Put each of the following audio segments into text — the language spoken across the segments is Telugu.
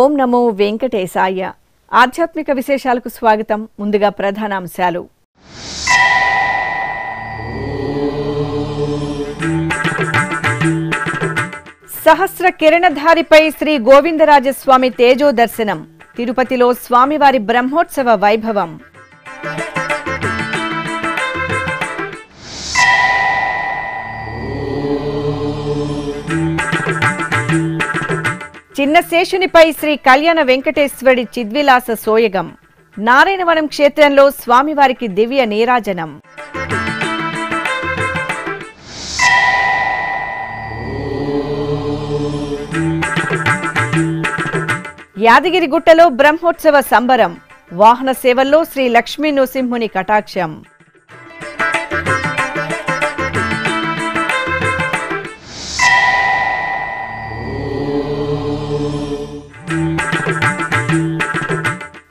ఓం నమో వెంకటేశాయ. ఆధ్యాత్మిక విశేషాలకు స్వాగతం. ముందుగా ప్రధానాంశాలు. సహస్ర కిరణధారిపై శ్రీ గోవిందరాజస్వామి తేజో దర్శనం. తిరుపతిలో స్వామివారి బ్రహ్మోత్సవ వైభవం. చిన్న శేషునిపై శ్రీ కళ్యాణ వెంకటేశ్వరుడి చిద్విలాస సోయగం. నారాయణవనం క్షేత్రంలో స్వామివారికి దివ్య నీరాజనం. యాదగిరిగుట్టలో బ్రహ్మోత్సవ సంబరం. వాహన సేవల్లో శ్రీ లక్ష్మీ నృసింహుని కటాక్షం.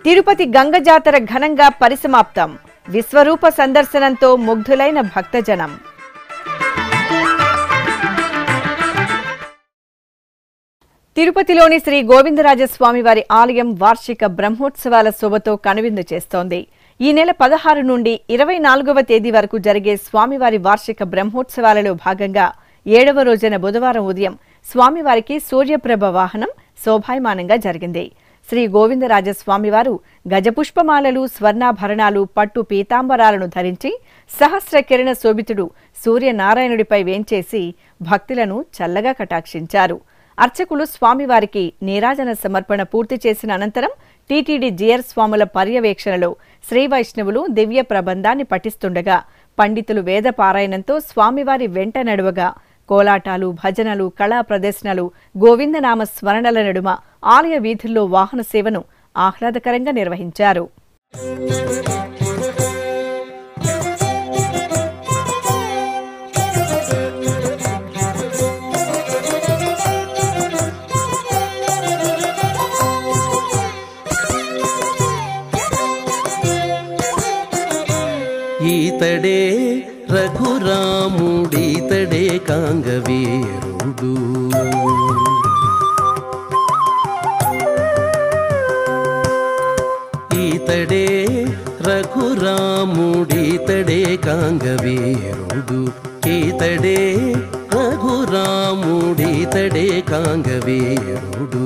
తిరుపతి గంగ జాతర ఘనంగా పరిసమాప్తం. విశ్వరూప సందర్శనంతో ముగ్ధులైన భక్తజనం. తిరుపతిలోని శ్రీ గోవిందరాజస్వామివారి ఆలయం వార్షిక బ్రహ్మోత్సవాల శోభతో కనువిందు చేస్తోంది. ఈ నెల 16 నుండి 24వ తేదీ వరకు జరిగే స్వామివారి వార్షిక బ్రహ్మోత్సవాలలో భాగంగా 7వ రోజున బుధవారం ఉదయం స్వామివారికి సూర్యప్రభ వాహనం శోభాయమానంగా జరిగింది. శ్రీ గోవిందరాజస్వామివారు గజపుష్పమాలలు, స్వర్ణాభరణాలు, పట్టు పీతాంబరాలను ధరించి సహస్ర కిరణ శోభితుడు సూర్యనారాయణుడిపై వేంచేసి భక్తులను చల్లగా కటాక్షించారు. అర్చకులు స్వామివారికి నీరాజన సమర్పణ పూర్తి చేసిన అనంతరం టీటీడీ జిఆర్ స్వాముల పర్యవేక్షణలో శ్రీ వైష్ణవులు దివ్య ప్రబంధాన్ని పఠిస్తుండగా పండితులు వేద పారాయణంతో స్వామివారి వెంట నడువగా కోలాటాలు, భజనలు, కళా ప్రదర్శనలు, గోవిందనామ స్మరణల నడుమ ఆలయ వీధుల్లో వాహన సేవను ఆహ్లాదకరంగా నిర్వహించారు. ఈతడే రఘురాముడీతడే కాంగవీరుడు. ఈతడే రఘురాముడీతడే కాంగవీరుడు. ఈతడే రఘురాముడీతడే కాంగవీరుడు.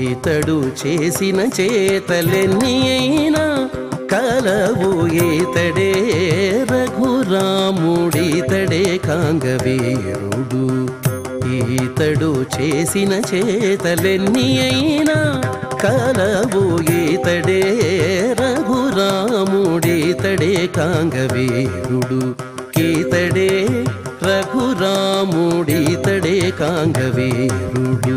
ఈతడు చేసిన చేతలెన్ని అయినా కలవు. ఈతడే రఘురాముడీతడే కాంగవీరుడు. ఈతడు చేసిన చేతలెన్ని అయినా కలవు. ఈతడే రఘురాముడీతడే కాంగవీరుడు. ఈతడే రఘురాముడీతడే కాంగవీరుడు.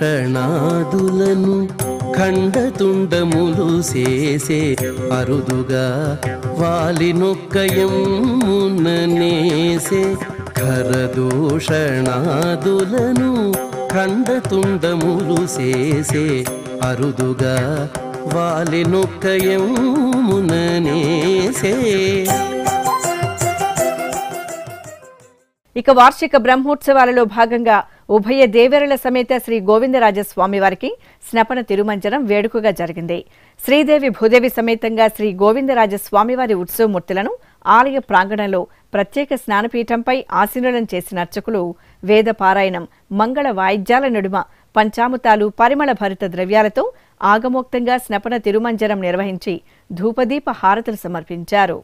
ఖరదూషణాదులను ఖండతుండములు చేసే అరుదుగా వాలినొక్కయముననేసే. ఖరదూషణాదులను ఖండతుండములు చేసే అరుదుగా వాలినొక్కయముననేసే. ఇక వార్షిక బ్రహ్మోత్సవాలలో భాగంగా ఉభయ దేవేరుల సమేత శ్రీ గోవిందరాజస్వామి వారికి స్నపన తిరుమంజనం వేడుకగా జరిగింది. శ్రీదేవి భూదేవి సమేతంగా శ్రీ గోవిందరాజస్వామివారి ఉత్సవమూర్తులను ఆలయ ప్రాంగణంలో ప్రత్యేక స్నానపీఠంపై ఆసీనులను చేసిన అర్చకులు వేద పారాయణం, మంగళ వాయిద్యాల నడుమ పంచామృతాలు, పరిమళ భరిత ద్రవ్యాలతో ఆగమోక్తంగా స్నపన తిరుమంజనం నిర్వహించి ధూపదీప హారతులు సమర్పించారు.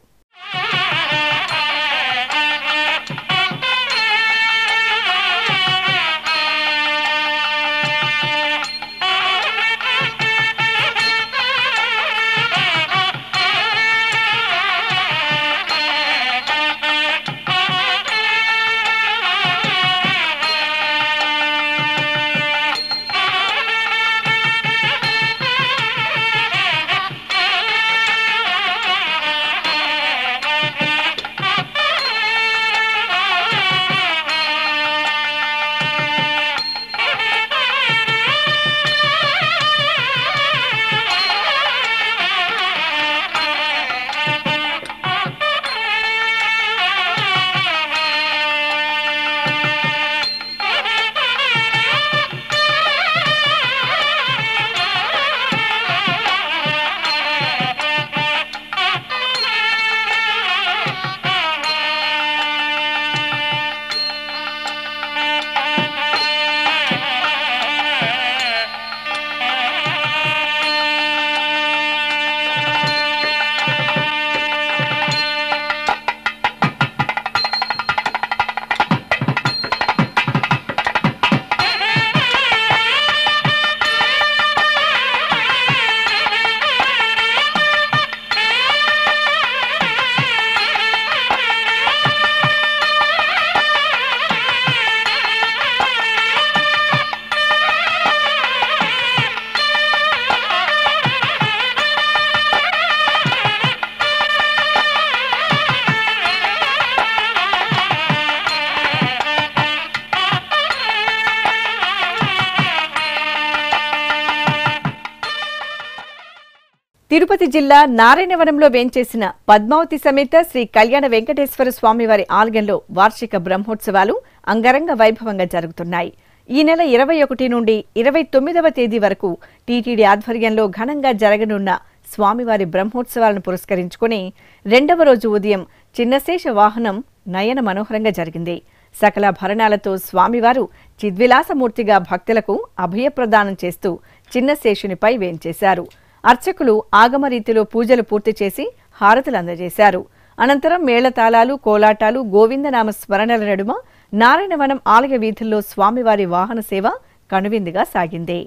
తిరుపతి జిల్లా నారాయణవనంలో వేంచేసిన పద్మావతి సమేత శ్రీ కళ్యాణ వెంకటేశ్వర స్వామివారి ఆలయంలో వార్షిక బ్రహ్మోత్సవాలు అంగరంగ వైభవంగా జరుగుతున్నాయి. ఈ నెల 21 నుండి 29వ తేదీ వరకు టీటీడీ ఆధ్వర్యంలో ఘనంగా జరగనున్న స్వామివారి బ్రహ్మోత్సవాలను పురస్కరించుకుని రెండవ రోజు ఉదయం చిన్నశేష వాహనం నయన మనోహరంగా జరిగింది. సకల భరణాలతో స్వామివారు చిద్విలాసమూర్తిగా భక్తులకు అభయప్రదానం చేస్తూ చిన్నశేషునిపై వేంచేశారు. అర్చకులు ఆగమ రీతిలో పూజలు పూర్తి చేసి హారతులు అందజేశారు. అనంతరం మేళతాళాలు, కోలాటాలు, గోవిందనామ స్మరణల నడుమ నారాయణవనం ఆలయ వీధుల్లో స్వామివారి వాహన సేవ కనువిందుగా సాగింది.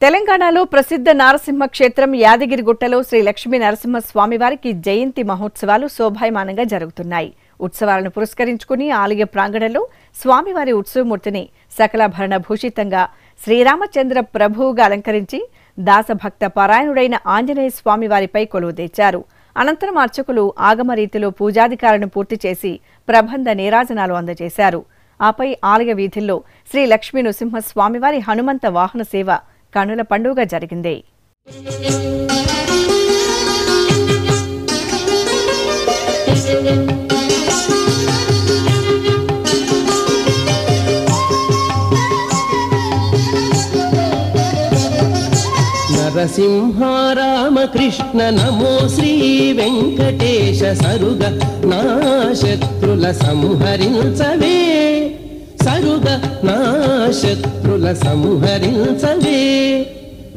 తెలంగాణలో ప్రసిద్ధ నారసింహ క్షేత్రం యాదగిరిగుట్టలో శ్రీ లక్ష్మీ నరసింహ స్వామివారికి జయంతి మహోత్సవాలు శోభాయమానంగా జరుగుతున్నాయి. ఉత్సవాలను పురస్కరించుకుని ఆలయ ప్రాంగణంలో స్వామివారి ఉత్సవమూర్తిని సకలాభరణ భూషితంగా శ్రీరామచంద్ర ప్రభువుగా అలంకరించి దాసభక్త పరాయణుడైన ఆంజనేయ స్వామివారిపై కొలువుదీర్చారు. అనంతరం అర్చకులు ఆగమ రీతిలో పూజాధికారులను పూర్తి చేసి ప్రబంధ నీరాజనాలు అందజేశారు. ఆపై ఆలయ వీధుల్లో శ్రీ లక్ష్మీ నృసింహ స్వామివారి హనుమంత వాహన సేవ కనుల పండుగ జరిగింది. నరసింహ రామకృష్ణ నమో శ్రీ వెంకటేశ సరుగ నా శత్రుల సంహరించవే, సరుగ నా శత్రుల సంహరించవే.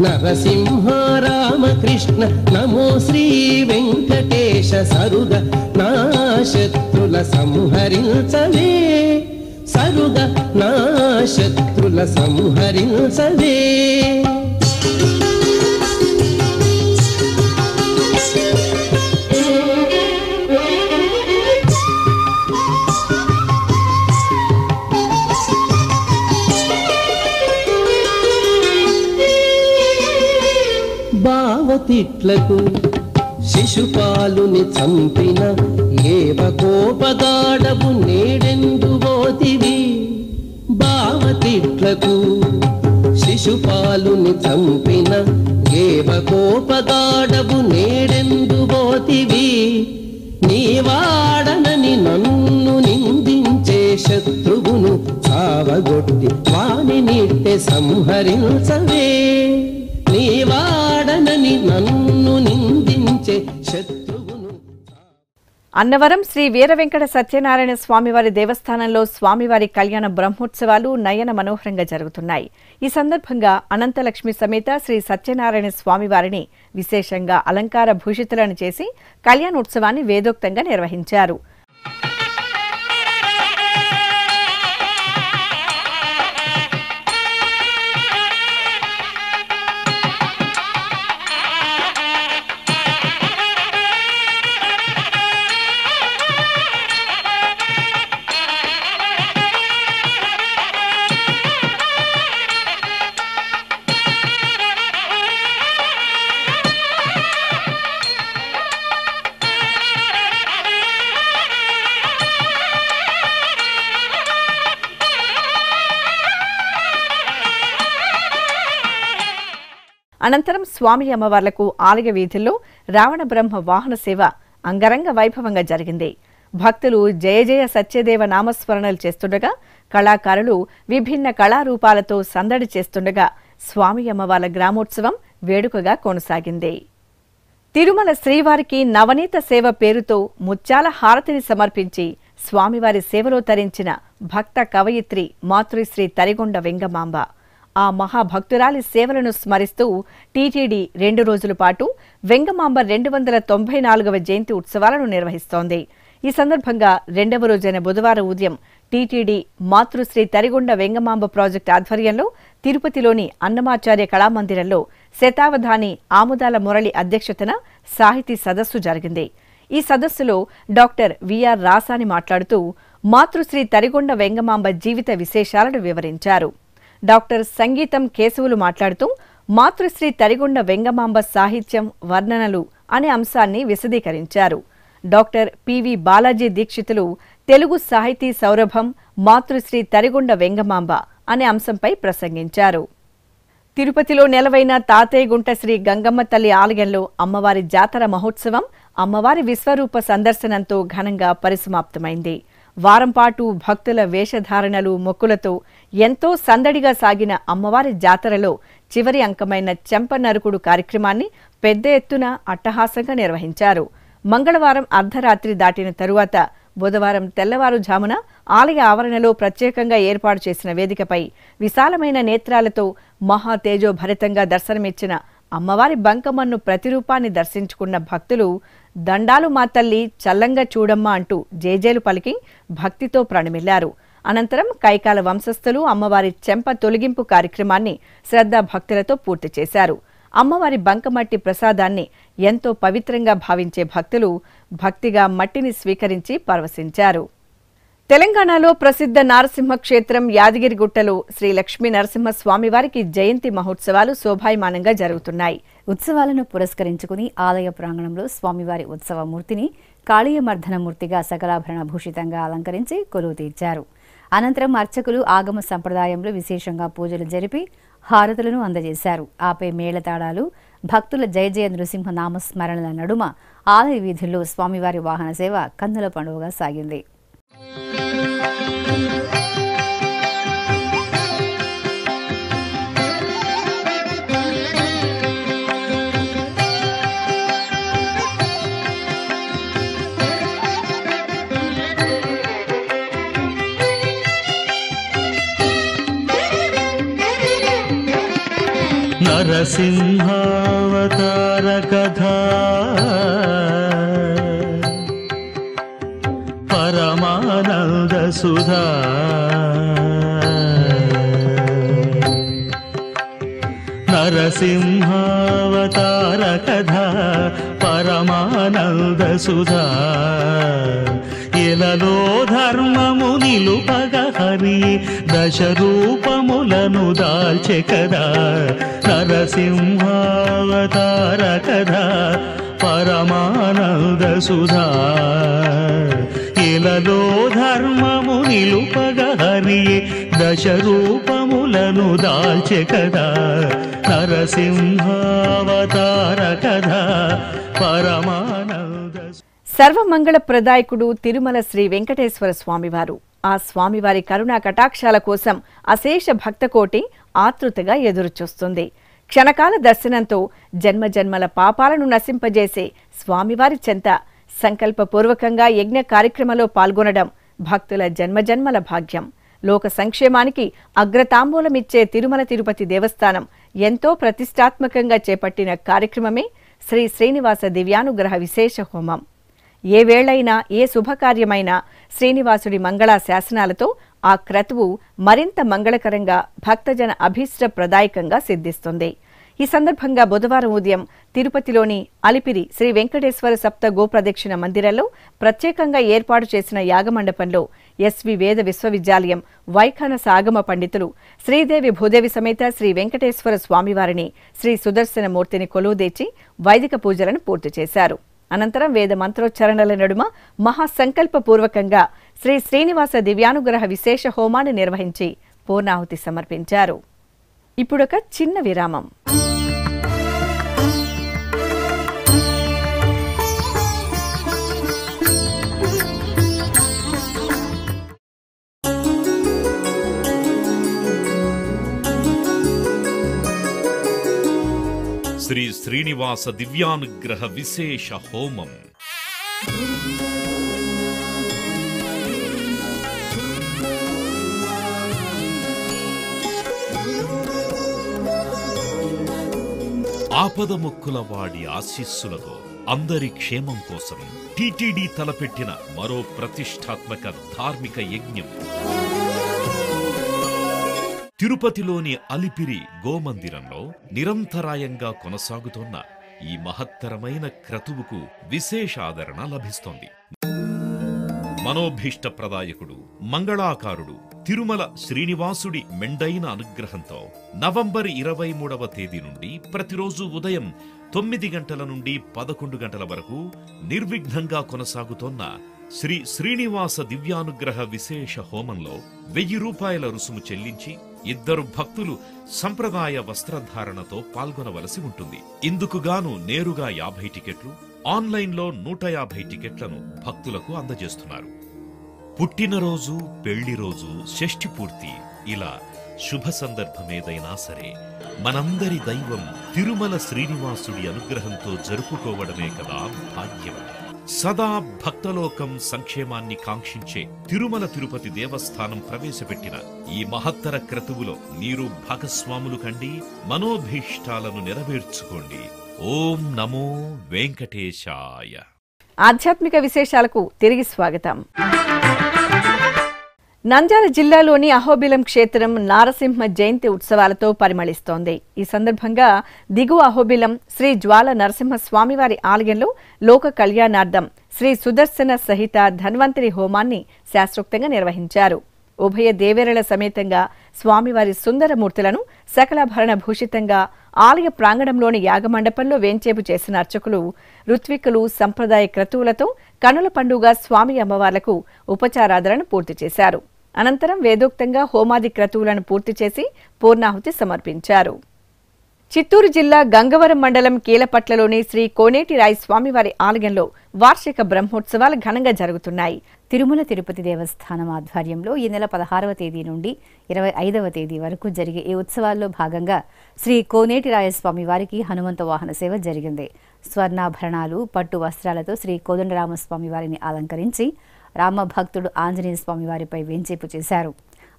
నరసింహ రామకృష్ణ నమో శ్రీ వెంకటేశ సరుగ నా శత్రుల సంహరించవే, సరుగ నా శత్రుల సంహరించవే. బావతిట్లకు శిశుపాలుని చంపిన ఏవ కోపగాడవు నేడెందు పోతివి. బావతిట్లకు శిశుపాలుని చంపిన ఏవ కోపగాడవు నేడెందు పోతివి. నీవాడనని నన్ను నిందించే శత్రువును చావగొట్టి వాని నిట్టె సంహరించవే. నీవాడనని నన్ను నిందించే శత్రువును. అన్నవరం శ్రీ వీర వెంకట సత్యనారాయణ స్వామివారి దేవస్థానంలో స్వామివారి కళ్యాణ బ్రహ్మోత్సవాలు నయన మనోహరంగా జరుగుతున్నాయి. ఈ సందర్భంగా అనంతలక్ష్మి సమేత శ్రీ సత్యనారాయణ స్వామివారిని విశేషంగా అలంకార భూషితులను చేసి కళ్యాణోత్సవాన్ని వేదోక్తంగా నిర్వహించారు. అనంతరం స్వామి అమ్మవార్లకు ఆలయ వీధుల్లో రావణ బ్రహ్మ వాహన సేవ అంగరంగ వైభవంగా జరిగింది. భక్తులు జయ జయ సత్యదేవ నామస్మరణలు చేస్తుండగా కళాకారులు విభిన్న కళారూపాలతో సందడి చేస్తుండగా స్వామి అమ్మవార్ల గ్రామోత్సవం వేడుకగా కొనసాగింది. తిరుమల శ్రీవారికి నవనీత సేవ పేరుతో ముత్యాల హారతిని సమర్పించి స్వామివారి సేవలో తరించిన భక్త కవయిత్రి మాతృశ్రీ తరిగొండ వెంగమాంబ ఆ మహాభక్తురాలి సేవలను స్మరిస్తూ టీటీడీ 2 రోజుల పాటు వెంగమాంబ 294వ జయంతి ఉత్సవాలను నిర్వహిస్తోంది. ఈ సందర్భంగా 2వ రోజైన బుధవారం ఉదయం టీటీడీ మాతృశ్రీ తరిగొండ వెంగమాంబ ప్రాజెక్టు ఆధ్వర్యంలో తిరుపతిలోని అన్నమాచార్య కళామందిరంలో శతావధాని ఆముదాల మురళి అధ్యక్షతన సాహితీ సదస్సు జరిగింది. ఈ సదస్సులో డాక్టర్ విఆర్ రాసాని మాట్లాడుతూ మాతృశ్రీ తరిగొండ వెంగమాంబ జీవిత విశేషాలను వివరించారు. డాక్టర్ సంగీతం కేశవులు మాట్లాడుతూ మాతృశ్రీ తరిగొండ వెంగమాంబ సాహిత్యం వర్ణనలు అనే అంశాన్ని విశదీకరించారు. డాక్టర్ పివి బాలాజీ దీక్షితులు తెలుగు సాహితీ సౌరభం మాతృశ్రీ తరిగొండ వెంగమాంబ అనే అంశంపై ప్రసంగించారు. తిరుపతిలో నెలవైన తాతయ్యగుంట శ్రీ గంగమ్మ తల్లి ఆలయంలో అమ్మవారి జాతర మహోత్సవం అమ్మవారి విశ్వరూప సందర్శనంతో ఘనంగా పరిసమాప్తమైంది. వారం పాటు భక్తుల వేషధారణలు మొక్కులతో ఎంతో సందడిగా సాగిన అమ్మవారి జాతరలో చివరి అంకమైన చెంప నరుకుడు కార్యక్రమాన్ని పెద్ద ఎత్తున అట్టహాసంగా నిర్వహించారు. మంగళవారం అర్ధరాత్రి దాటిన తరువాత బుధవారం తెల్లవారుజామున ఆలయ ఆవరణలో ప్రత్యేకంగా ఏర్పాటు చేసిన వేదికపై విశాలమైన నేత్రాలతో మహా తేజోభరితంగా దర్శనమిచ్చిన అమ్మవారి బంకమన్ను ప్రతిరూపాన్ని దర్శించుకున్న భక్తులు దండాలు మా తల్లి చల్లంగా చూడమ్మా అంటూ జేజేలు పలికి భక్తితో ప్రణమిల్లారు. అనంతరం కైకాల వంశస్థులు అమ్మవారి చెంప తొలగింపు కార్యక్రమాన్ని శ్రద్ధాభక్తులతో పూర్తి చేశారు. అమ్మవారి బంకమట్టి ప్రసాదాన్ని ఎంతో పవిత్రంగా భావించే భక్తులు భక్తిగా మట్టిని స్వీకరించి పరవశించారు. తెలంగాణలో ప్రసిద్ధ నారసింహ క్షేత్రం యాదగిరిగుట్టలో శ్రీ లక్ష్మీ నరసింహ స్వామివారికి జయంతి మహోత్సవాలు శోభాయమానంగా జరుగుతున్నాయి. ఉత్సవాలను పురస్కరించుకుని ఆలయ ప్రాంగణంలో స్వామివారి ఉత్సవ మూర్తిని కాళీయమర్ధన మూర్తిగా సకలాభరణ భూషితంగా అలంకరించి కొలువు తీర్చారు. అనంతరం అర్చకులు ఆగమ సంప్రదాయంలో విశేషంగా పూజలు జరిపి హారతులను అందజేశారు. ఆపై మేళతాళాలు భక్తుల జయ జయ నృసింహ నామస్మరణల నడుమ ఆలయ వీధుల్లో స్వామివారి వాహన సేవ కన్నుల పండుగగా సాగింది. నరసింహావతార కథా పరమానంద సుధా నరసింహావతార కథా పరమానంద సుధా ఇలలో ధర్మము నిలుపగ హరి దశ రూపములను దాల్చె కదా నరసింహావతార కథా పరమానంద సుధా ఇలలో ధర్మము నిలుపగ హరి దశ రూపములను దాల్చె కదా నరసింహావతార కథా పరమానంద. సర్వమంగళ ప్రదాయకుడు తిరుమల శ్రీ వెంకటేశ్వర స్వామివారు. ఆ స్వామివారి కరుణా కటాక్షాల కోసం అశేష భక్తకోటి ఆతృతగా ఎదురుచూస్తుంది. క్షణకాల దర్శనంతో జన్మజన్మల పాపాలను నశింపజేసే స్వామివారి చెంత సంకల్పపూర్వకంగా యజ్ఞ కార్యక్రమంలో పాల్గొనడం భక్తుల జన్మజన్మల భాగ్యం. లోక సంక్షేమానికి అగ్రతాంబూలమిచ్చే తిరుమల తిరుపతి దేవస్థానం ఎంతో ప్రతిష్టాత్మకంగా చేపట్టిన కార్యక్రమమే శ్రీ శ్రీనివాస దివ్యానుగ్రహ విశేష హోమం. ఏ వేళైనా ఏ శుభకార్యమైనా శ్రీనివాసుడి మంగళా శాసనాలతో ఆ క్రతువు మరింత మంగళకరంగా భక్తజన అభీష్ట ప్రదాయకంగా సిద్ధిస్తుంది. ఈ సందర్భంగా బుధవారం ఉదయం తిరుపతిలోని అలిపిరి శ్రీ వెంకటేశ్వర సప్త గోప్రదక్షిణ మందిరంలో ప్రత్యేకంగా ఏర్పాటు చేసిన యాగమండపంలో ఎస్వి వేద విశ్వవిద్యాలయం వైఖానస ఆగమ పండితులు శ్రీదేవి భూదేవి సమేత శ్రీ వెంకటేశ్వర స్వామివారిని శ్రీ సుదర్శన మూర్తిని కొలువుదీర్చి వైదిక పూజలను పూర్తి చేశారు. అనంతరం వేద మంత్రోచ్చరణల నడుమ మహాసంకల్పపూర్వకంగా శ్రీ శ్రీనివాస దివ్యానుగ్రహ విశేష హోమాన్ని నిర్వహించి పూర్ణాహుతి సమర్పించారు. ఇప్పుడొక చిన్న విరామం. శ్రీ శ్రీనివాస దివ్యానుగ్రహ విశేష హోమం. ఆపదముక్కుల వాడి ఆశీస్సులతో అందరి క్షేమం కోసం టీటీడీ తలపెట్టిన మరో ప్రతిష్టాత్మక ధార్మిక యజ్ఞం తిరుపతిలోని అలిపిరి గోమందిరంలో నిరంతరాయంగా కొనసాగుతోన్న ఈ మహత్తరమైన క్రతువుకు విశేష ఆదరణ లభిస్తోంది. మనోభీష్టప్రదాయకుడు మంగళాకారుడు తిరుమల శ్రీనివాసుడి మెండైన అనుగ్రహంతో నవంబర్ 23వ తేదీ నుండి ప్రతిరోజు ఉదయం 9 గంటల నుండి 11 గంటల వరకు నిర్విఘ్నంగా కొనసాగుతోన్న శ్రీ శ్రీనివాస దివ్యానుగ్రహ విశేష హోమంలో 1000 రూపాయల రుసుము చెల్లించి 2 భక్తులు సంప్రదాయ వస్త్రధారణతో పాల్గొనవలసి ఉంటుంది. ఇందుకుగాను నేరుగా 50 టికెట్లు, ఆన్లైన్లో 150 టికెట్లను భక్తులకు అందజేస్తున్నారు. పుట్టినరోజు, పెళ్లిరోజు, షష్ఠి పూర్తి ఇలా శుభ సందర్భమేదైనా సరే మనందరి దైవం తిరుమల శ్రీనివాసుడి అనుగ్రహంతో జరుపుకోవడమే కదా భాగ్యం. సదా భక్తలోకం సంక్షేమాన్ని కాంక్షించే తిరుమల తిరుపతి దేవస్థానం ప్రవేశపెట్టిన ఈ మహత్తర క్రతువులో మీరు భాగస్వాములు కండి, మనోభీష్టాలను నెరవేర్చుకోండి. ఓం నమో వెంకటేశాయ. ఆధ్యాత్మిక విశేషాలకు తిరిగి స్వాగతం. నంద్యాల జిల్లాలోని అహోబిలం క్షేత్రం నారసింహ జయంతి ఉత్సవాలతో పరిమళిస్తోంది. ఈ సందర్భంగా దిగువ అహోబిలం శ్రీ జ్వాల నరసింహ స్వామివారి ఆలయంలో లోక కళ్యాణార్థం శ్రీ సుదర్శన సహిత ధన్వంతరి హోమాన్ని శాస్త్రోక్తంగా నిర్వహించారు. ఉభయ దేవేరల సమేతంగా స్వామివారి సుందరమూర్తులను సకలాభరణ భూషితంగా ఆలయ ప్రాంగణంలోని యాగమండపంలో వేంచేపు చేసిన అర్చకులు ఋత్వికులు సంప్రదాయ క్రతువులతో కనుల పండుగ స్వామి అమ్మవార్లకు ఉపచారాధనను పూర్తి చేశారు. అనంతరం వేదోక్తంగా హోమాది క్రతువులను పూర్తి చేసి పూర్ణాహుతి సమర్పించారు. చిత్తూరు జిల్లా గంగవరం మండలం కీలపట్లలోని శ్రీ కోనేటి రాయి స్వామివారి ఆలయంలో వార్షిక బ్రహ్మోత్సవాలు ఘనంగా జరుగుతున్నాయి. తిరుమల తిరుపతి దేవస్థానం ఆధ్వర్యంలో ఈ నెల 16వ తేదీ నుండి 25వ తేదీ వరకు జరిగే ఈ ఉత్సవాల్లో భాగంగా శ్రీ కోనేటి రాయస్వామి వారికి హనుమంత వాహన సేవ జరిగింది. స్వర్ణాభరణాలు, పట్టు వస్త్రాలతో శ్రీ కోదండరామస్వామి వారిని అలంకరించి రామభక్తుడు ఆంజనేయ స్వామి వారిపై వేంచేపు చేశారు.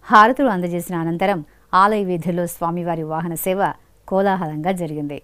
హారతులు అందజేసిన అనంతరం ఆలయ వీధుల్లో స్వామివారి వాహన సేవ కోలాహలంగా జరిగింది.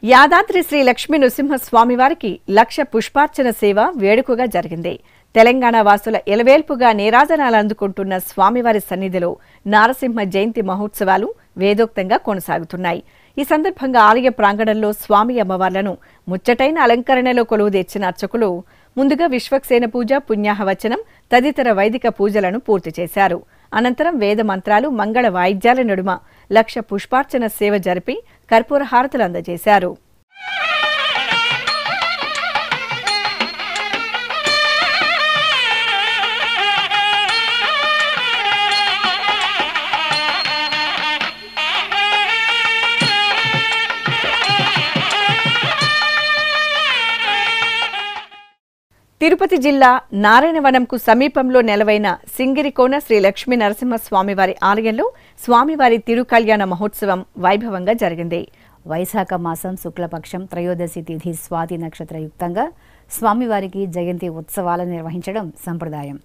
యాదాద్రి శ్రీ లక్ష్మీ నృసింహస్వామివారికి 1,00,000 పుష్పార్చన సేవ వేడుకగా జరిగింది. తెలంగాణ వాసుల ఎలవేల్పుగా నీరాజనాలు అందుకుంటున్న స్వామివారి సన్నిధిలో నారసింహ జయంతి మహోత్సవాలు వేదోక్తంగా కొనసాగుతున్నాయి. ఈ సందర్భంగా ఆలయ ప్రాంగణంలో స్వామి అమ్మవార్లను ముచ్చటైన అలంకరణలో కొలువుదీర్చిన అర్చకులు ముందుగా విశ్వక్సేన పూజ, పుణ్యాహవచనం తదితర వైదిక పూజలను పూర్తి చేశారు. అనంతరం వేద మంత్రాలు, మంగళ వాయిద్యాల నడుమ 1,00,000 పుష్పార్చన సేవ జరిపి కర్పూర హారతులు అందజేశారు. తిరుపతి జిల్లా నారాయణవనంకు సమీపంలో నెలవైన సింగిరికోన శ్రీ లక్ష్మీ నరసింహస్వామివారి ఆలయంలో స్వామివారి తిరుకల్యాణ మహోత్సవం వైభవంగా జరిగింది. వైశాఖ మాసం శుక్లపక్షం త్రయోదశి తిథి స్వాతి నక్షత్రయుక్తంగా స్వామివారికి జయంతి ఉత్సవాలు నిర్వహించడం సంప్రదాయం.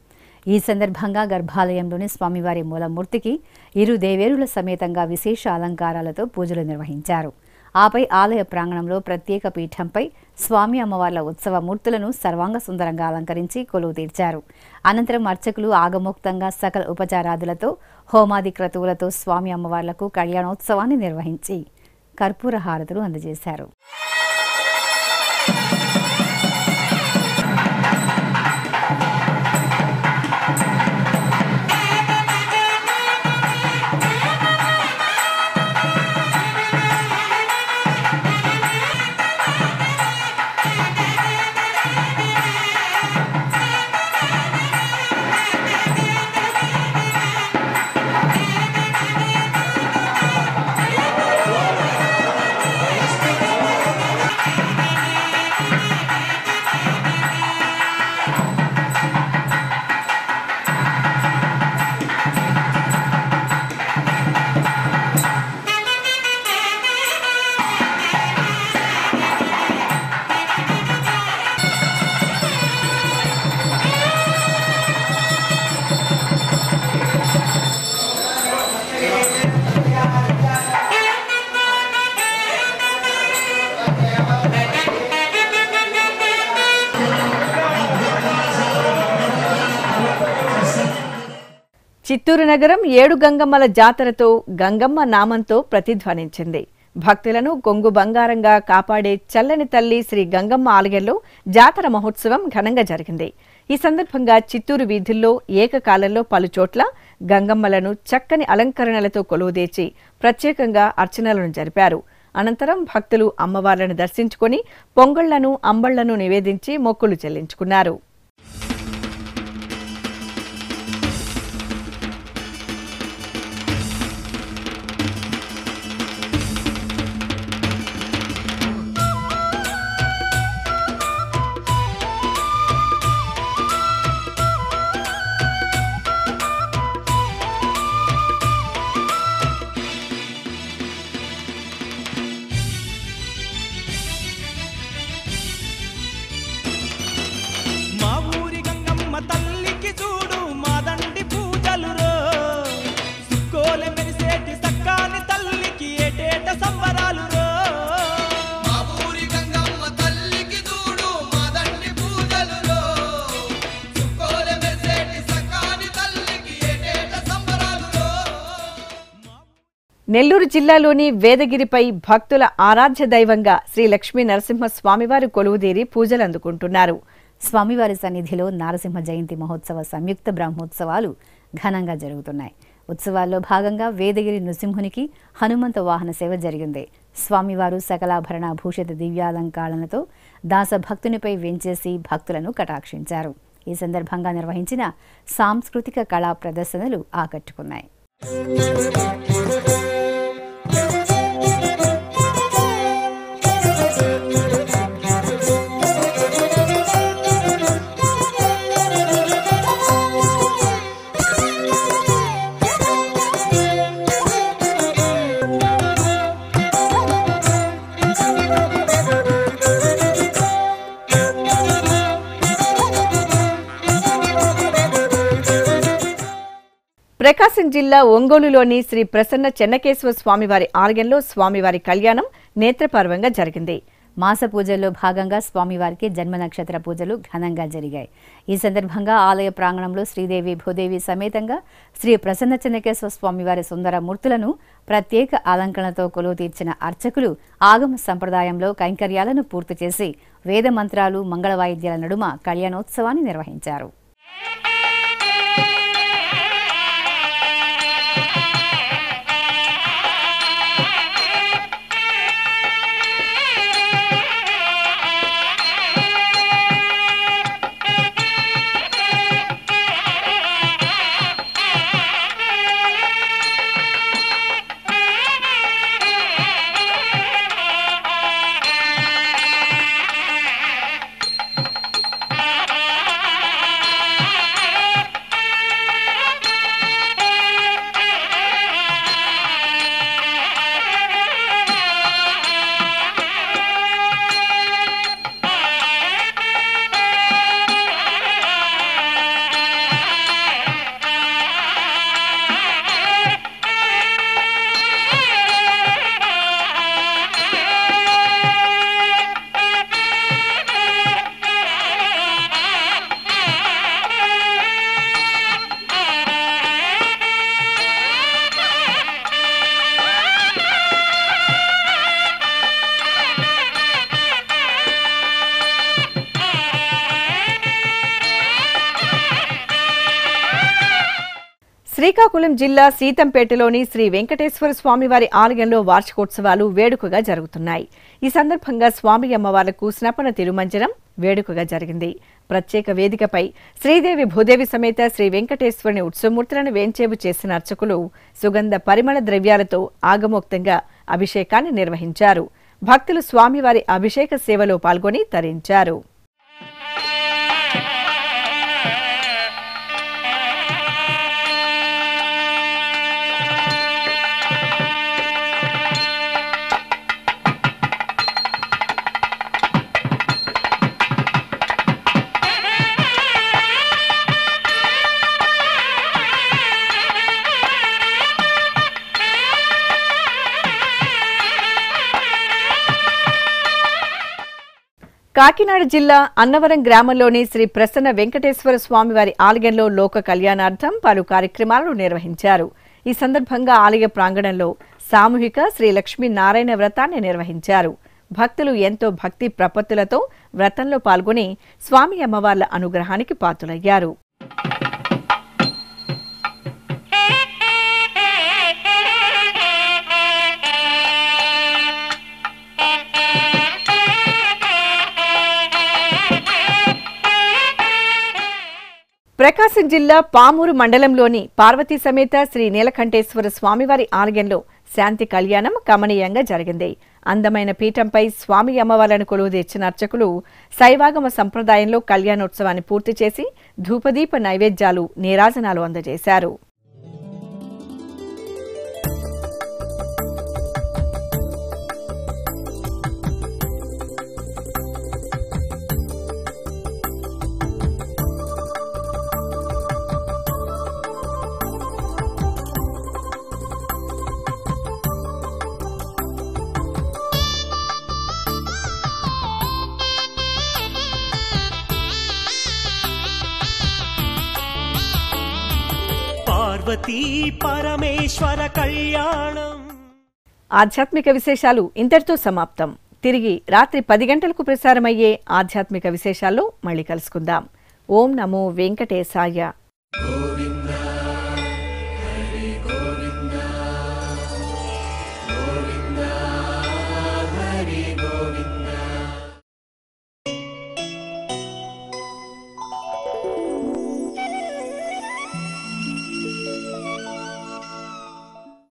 ఈ సందర్భంగా గర్భాలయంలోని స్వామివారి మూలమూర్తికి ఇరు దేవేరుల సమేతంగా విశేష అలంకారాలతో పూజలు నిర్వహించారు. ఆపై ఆలయ ప్రాంగణంలో ప్రత్యేక పీఠంపై స్వామి అమ్మవార్ల ఉత్సవ మూర్తులను సర్వాంగ సుందరంగా అలంకరించి కొలువు తీర్చారు. అనంతరం అర్చకులు ఆగమోక్తంగా సకల ఉపచారాదులతో హోమాది క్రతువులతో స్వామి అమ్మవార్లకు కళ్యాణోత్సవాన్ని నిర్వహించి కర్పూర హారతులు అందజేశారు. చిత్తూరు నగరం 7 గంగమ్మల జాతరతో గంగమ్మ నామంతో ప్రతిధ్వనించింది. భక్తులను కొంగు బంగారంగా కాపాడే చల్లని తల్లి శ్రీ గంగమ్మ ఆలయంలో జాతర మహోత్సవం ఘనంగా జరిగింది. ఈ సందర్భంగా చిత్తూరు వీధుల్లో ఏకకాలంలో పలుచోట్ల గంగమ్మలను చక్కని అలంకరణలతో కొలువుదీర్చి ప్రత్యేకంగా అర్చనలను జరిపారు. అనంతరం భక్తులు అమ్మవార్లను దర్శించుకొని పొంగళ్లను అంబళ్లను నివేదించి మొక్కులు చెల్లించుకున్నారు. నెల్లూరు జిల్లాలోని వేదగిరిపై భక్తుల ఆరాధ్య దైవంగా శ్రీ లక్ష్మీ నరసింహ స్వామివారి కొలువుదీరి పూజలు అందుకుంటున్నారు. స్వామివారి సన్నిధిలో నారసింహ జయంతి మహోత్సవ సంయుక్త బ్రహ్మోత్సవాలు ఘనంగా జరుగుతున్నాయి. ఉత్సవాల్లో భాగంగా వేదగిరి నృసింహునికి హనుమంత వాహన సేవ జరిగింది. స్వామివారు సకలాభరణ భూషిత దివ్యాలంకారణలతో దాస భక్తునిపై వెంచేసి భక్తులను కటాక్షించారు. ఈ సందర్భంగా నిర్వహించిన సాంస్కృతిక కళా ప్రదర్శనలు ఆకట్టుకున్నాయి. ప్రకాశం జిల్లా ఒంగోలులోని శ్రీ ప్రసన్న చెన్నకేశ్వర స్వామివారి ఆలయంలో స్వామివారి కళ్యాణం నేత్రపర్వంగా జరిగింది. మాస పూజల్లో భాగంగా స్వామివారికి జన్మ నక్షత్ర పూజలు ఘనంగా జరిగాయి. ఈ సందర్భంగా ఆలయ ప్రాంగణంలో శ్రీదేవి భూదేవి సమేతంగా శ్రీ ప్రసన్న చెన్నకేశ్వర స్వామివారి సుందర మూర్తులను ప్రత్యేక అలంకరణతో కొలువు తీర్చిన అర్చకులు ఆగమ సంప్రదాయంలో కైంకర్యాలను పూర్తి చేసి వేద మంత్రాలు మంగళ వాయిద్యాల నడుమ కళ్యాణోత్సవాన్ని నిర్వహించారు. శ్రీకాకుళం జిల్లా సీతంపేటలోని శ్రీ వెంకటేశ్వర స్వామివారి ఆలయంలో వార్షికోత్సవాలు వేడుకగా జరుగుతున్నాయి. ఈ సందర్భంగా స్వామి అమ్మవార్లకు స్నపన తిరుమంజనం వేడుకగా జరిగింది. ప్రత్యేక వేదికపై శ్రీదేవి భూదేవి సమేత శ్రీ వెంకటేశ్వరుని ఉత్సవమూర్తులను వేంచేపు చేసిన అర్చకులు సుగంధ పరిమళ ద్రవ్యాలతో ఆగమోక్తంగా అభిషేకాన్ని నిర్వహించారు. భక్తులు స్వామివారి అభిషేక సేవలో పాల్గొని తరించారు. కాకినాడ జిల్లా అన్నవరం గ్రామంలోని శ్రీ ప్రసన్న వెంకటేశ్వర స్వామివారి ఆలయంలో లోక కళ్యాణార్థం పలు కార్యక్రమాలను నిర్వహించారు. ఈ సందర్భంగా ఆలయ ప్రాంగణంలో సామూహిక శ్రీ లక్ష్మీనారాయణ వ్రతాన్ని నిర్వహించారు. భక్తులు ఎంతో భక్తి ప్రపత్తులతో వ్రతంలో పాల్గొని స్వామి అమ్మవార్ల అనుగ్రహానికి పాత్రులయ్యారు. ప్రకాశం జిల్లా పామూరు మండలంలోని పార్వతీ సమేత శ్రీ నీలకంఠేశ్వర స్వామివారి ఆలయంలో శాంతి కళ్యాణం కమనీయంగా జరిగింది. అందమైన పీఠంపై స్వామి అమ్మవార్లను కొలువుదీర్చిన అర్చకులు శైవాగమ సంప్రదాయంలో కళ్యాణోత్సవాన్ని పూర్తి చేసి ధూపదీప నైవేద్యాలు నీరాజనాలు అందజేశారు. పార్వతీ పరమేశ్వర కళ్యాణం. ఆధ్యాత్మిక విశేషాలు ఇంతటితో సమాప్తం. తిరిగి రాత్రి 10 గంటలకు ప్రసారమయ్యే ఆధ్యాత్మిక విశేషాల్లో మళ్ళీ కలుసుకుందాం. ఓం నమో వెంకటేశాయ.